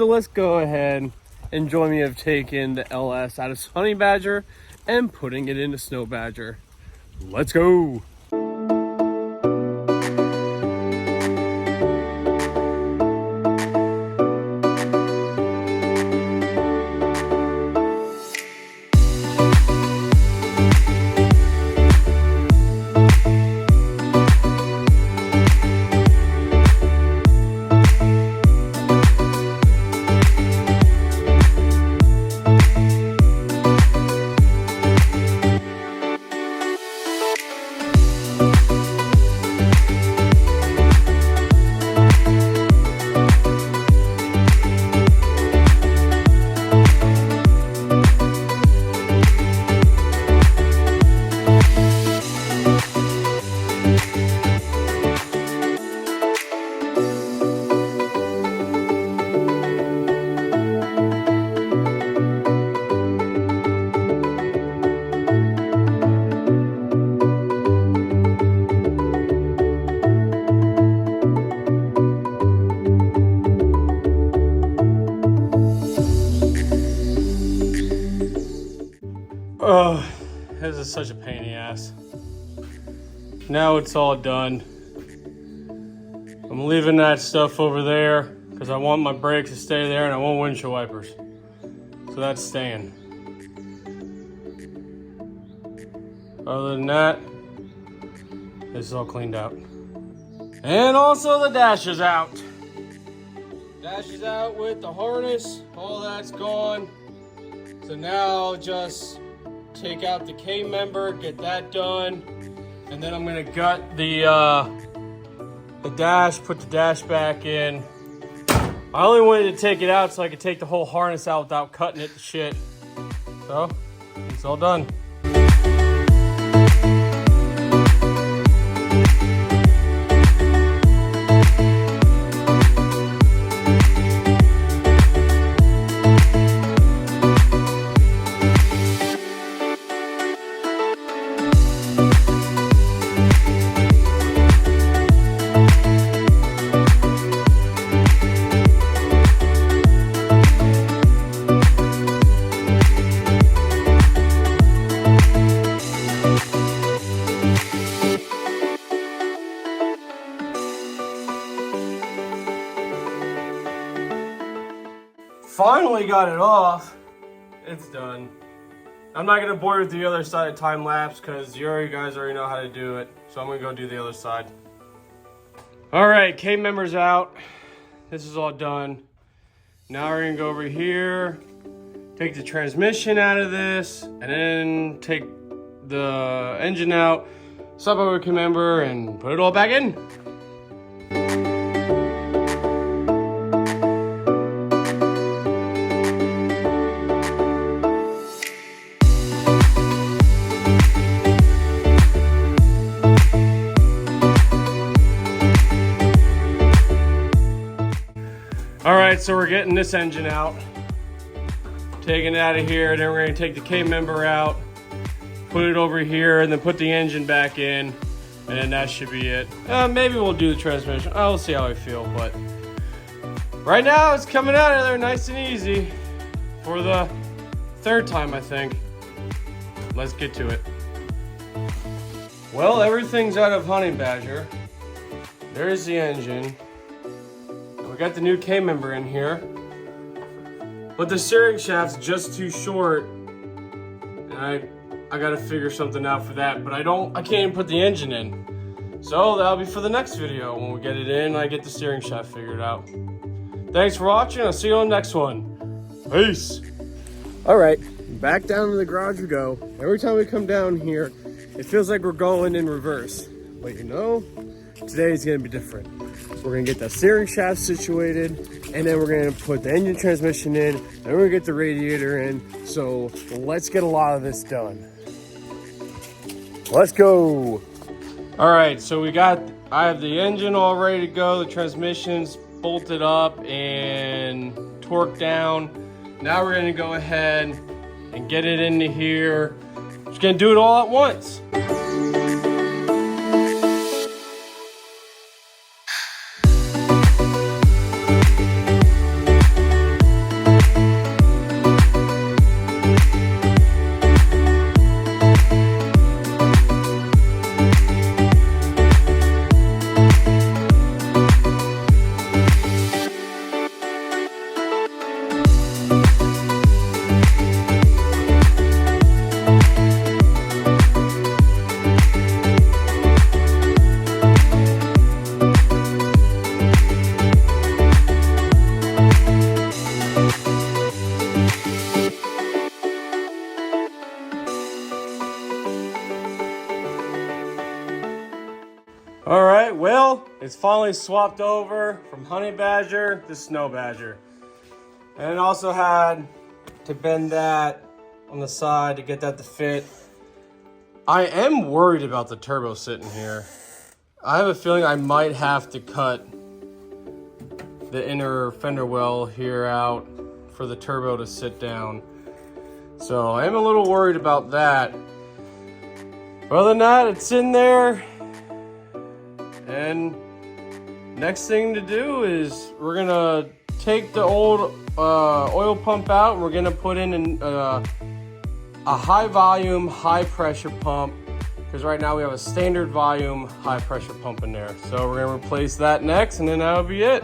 So let's go ahead and join me of taking the LS out of Honey Badger and putting it into Snow Badger. Let's go. Oh, this is such a pain in the ass. Now it's all done. I'm leaving that stuff over there because I want my brakes to stay there and I want windshield wipers. So that's staying. Other than that, this is all cleaned out. And also the dash is out. Dash is out with the harness. All that's gone. So now I'll just take out the K member, get that done, and then I'm gonna gut the dash, put the dash back in. I only wanted to take it out so I could take the whole harness out without cutting it to shit. So, it's all done. Finally got it off. It's done. I'm not gonna bore you with the other side of time lapse because you guys already know how to do it. So I'm gonna go do the other side. All right, K member's out. This is all done. Now we're gonna go over here, take the transmission out of this, and then take the engine out, swap over K member, and put it all back in. All right, so we're getting this engine out, taking it out of here, then we're gonna take the K member out, put it over here, and then put the engine back in, and then that should be it. Maybe we'll do the transmission. I'll see how I feel, but right now it's coming out of there nice and easy for the third time, I think. Let's get to it. Well, everything's out of Honey Badger. There's the engine. We got the new K member in here, but the steering shaft's just too short, and I gotta figure something out for that. But I can't even put the engine in, so that'll be for the next video when we get it in. I get the steering shaft figured out. Thanks for watching. I'll see you on the next one. Peace. All right, back down to the garage we go. Every time we come down here, it feels like we're going in reverse, but you know, today's gonna be different. We're gonna get the steering shaft situated, and then we're gonna put the engine transmission in, and we're gonna get the radiator in. So let's get a lot of this done. Let's go. All right, so I have the engine all ready to go. The transmission's bolted up and torqued down. Now we're gonna go ahead and get it into here. Just gonna do it all at once. All right, well, it's finally swapped over from Honey Badger to Snow Badger. And it also had to bend that on the side to get that to fit. I am worried about the turbo sitting here. I have a feeling I might have to cut the inner fender well here out for the turbo to sit down. So I am a little worried about that. But other than that, it's in there. And next thing to do is we're gonna take the old oil pump out. We're gonna put in a high volume, high pressure pump, because right now we have a standard volume, high pressure pump in there. So we're gonna replace that next, and then that'll be it.